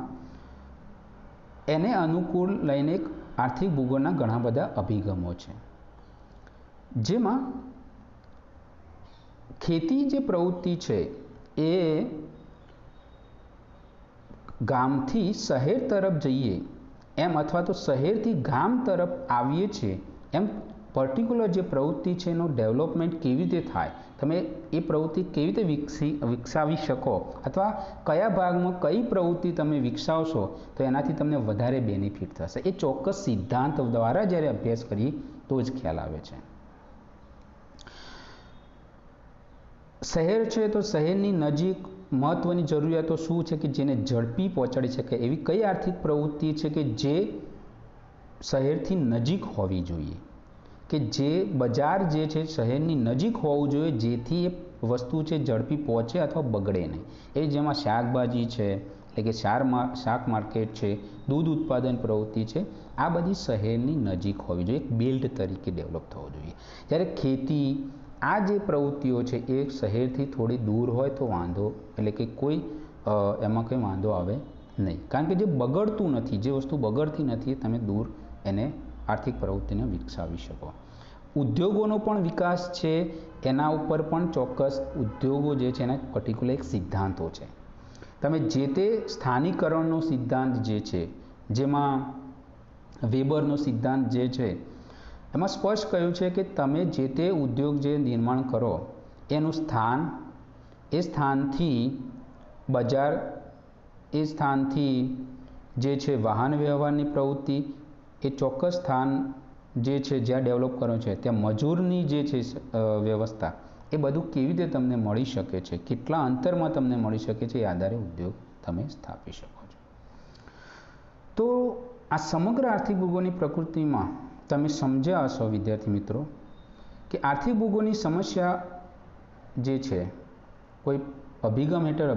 એને અનુકૂળ લઈને એક આર્થિક ભૂગોળના ઘણા બધા અભિગમો છે, જેમાં ખેતી જે પ્રવૃત્તિ છે એ ગામથી શહેર તરફ જઈએ એમ અથવા તો શહેરથી ગામ તરફ આવીએ છીએ એમ પર્ટિક્યુલર જે પ્રવૃત્તિ છે એનું ડેવલપમેન્ટ કેવી રીતે થાય, તમે એ પ્રવૃત્તિ કેવી રીતે વિકસાવી શકો અથવા કયા ભાગમાં કઈ પ્રવૃત્તિ તમે વિકસાવશો તો એનાથી તમને વધારે બેનિફિટ થશે, એ ચોક્કસ સિદ્ધાંત દ્વારા જ્યારે અભ્યાસ કરીએ તો જ ખ્યાલ આવે છે. શહેર છે તો શહેરની નજીક મહત્ત્વની જરૂરિયાતો શું છે કે જેને ઝડપી પહોંચાડી શકે એવી કઈ આર્થિક પ્રવૃત્તિ છે કે જે શહેરથી નજીક હોવી જોઈએ, કે જે બજાર જે છે શહેરની નજીક હોવું જોઈએ જેથી એ વસ્તુ છે ઝડપી પહોંચે અથવા બગડે નહીં. એ જેમાં શાકભાજી છે એટલે કે શાક માર્કેટ છે, દૂધ ઉત્પાદન પ્રવૃત્તિ છે, આ બધી શહેરની નજીક હોવી જોઈએ, એક બેલ્ટ તરીકે ડેવલપ થવો જોઈએ. જ્યારે ખેતી આ જે પ્રવૃત્તિઓ છે એ શહેરથી થોડી દૂર હોય તો વાંધો એટલે કે એમાં કંઈ વાંધો આવે નહીં, કારણ કે જે બગડતું નથી, જે વસ્તુ બગડતી નથી તમે દૂર એને આર્થિક પ્રવૃત્તિને વિકસાવી શકો. ઉદ્યોગોનો પણ વિકાસ છે, એના ઉપર પણ ચોક્કસ ઉદ્યોગો જે છે એના પર્ટિક્યુલર એક સિદ્ધાંતો છે. તમે જે તે સ્થાનિકરણનો સિદ્ધાંત જે છે જેમાં વેબરનો સિદ્ધાંત જે છે એમાં સ્પષ્ટ કહ્યું છે કે તમે જે તે ઉદ્યોગ જે નિર્માણ કરો એનું સ્થાન, એ સ્થાનથી બજાર, એ સ્થાનથી જે છે વાહન વ્યવહારની પ્રવૃત્તિ, એ ચોક્કસ સ્થાન જે છે જ્યાં ડેવલપ કરવાનું છે ત્યાં મજૂરની જે છે વ્યવસ્થા, એ બધું કેવી રીતે તમને મળી શકે છે, કેટલા અંતરમાં તમને મળી શકે છે, એ આધારે ઉદ્યોગ તમે સ્થાપી શકો છો. તો આ સમગ્ર આર્થિક ભૂગોળની પ્રકૃતિમાં તમે સમજ્યા હશો વિદ્યાર્થી મિત્રો કે આર્થિક ભૂગોળની સમસ્યા જે છે કોઈ અભિગમ હેઠળ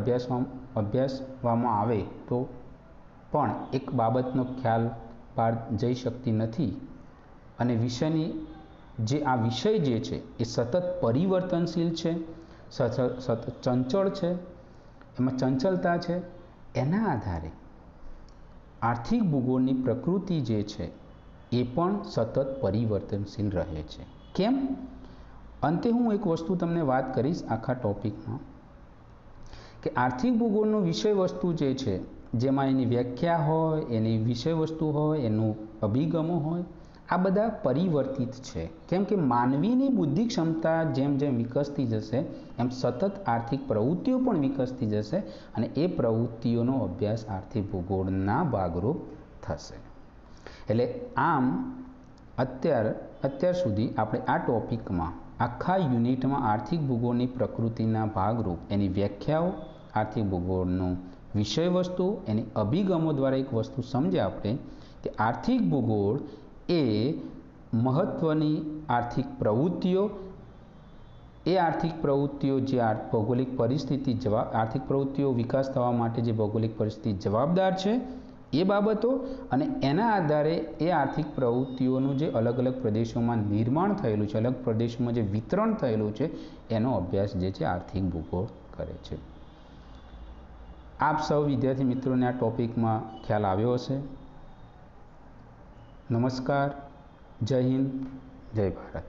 અભ્યાસવામાં આવે તો પણ એક બાબતનો ખ્યાલ બહાર જઈ શકતી નથી અને વિષયની જે આ વિષય જે છે એ સતત પરિવર્તનશીલ છે, સતત ચંચળ છે, એમાં ચંચળતા છે. એના આધારે આર્થિક ભૂગોળની પ્રકૃતિ જે છે એ પણ સતત પરિવર્તનશીલ રહે છે. કેમ? અંતે હું એક વસ્તુ તમને વાત કરીશ આખા ટોપિકમાં કે આર્થિક ભૂગોળનો વિષય વસ્તુ જે છે જેમાં એની વ્યાખ્યા હોય, એની વિષય વસ્તુ હોય, એનું અભિગમો હોય, આ બધા પરિવર્તિત છે. કેમ કે માનવીની બુદ્ધિ ક્ષમતા જેમ જેમ વિકસતી જશે એમ સતત આર્થિક પ્રવૃત્તિઓ પણ વિકસતી જશે અને એ પ્રવૃત્તિઓનો અભ્યાસ આર્થિક ભૂગોળના ભાગરૂપ થશે. એટલે આમ અત્યાર સુધી આપણે આ ટોપિકમાં આખા યુનિટમાં આર્થિક ભૂગોળની પ્રકૃતિના ભાગરૂપ એની વ્યાખ્યાઓ, આર્થિક ભૂગોળનું વિષય વસ્તુ, એની અભિગમો દ્વારા એક વસ્તુ સમજ્યા આપણે કે આર્થિક ભૂગોળ એ મહત્ત્વની આર્થિક પ્રવૃત્તિઓ, એ આર્થિક પ્રવૃત્તિઓ જે ભૌગોલિક પરિસ્થિતિ આર્થિક પ્રવૃત્તિઓ વિકાસ થવા માટે જે ભૌગોલિક પરિસ્થિતિ જવાબદાર છે એ બાબતો અને એના આધારે એ આર્થિક પ્રવૃત્તિઓનું જે અલગ અલગ પ્રદેશોમાં નિર્માણ થયેલું છે, અલગ પ્રદેશોમાં જે વિતરણ થયેલું છે એનો અભ્યાસ જે છે આર્થિક ભૂગોળ કરે છે. આપ સૌ વિદ્યાર્થી મિત્રોને આ ટોપિકમાં ખ્યાલ આવ્યો હશે. નમસ્કાર, જય હિન્દ, જય ભારત.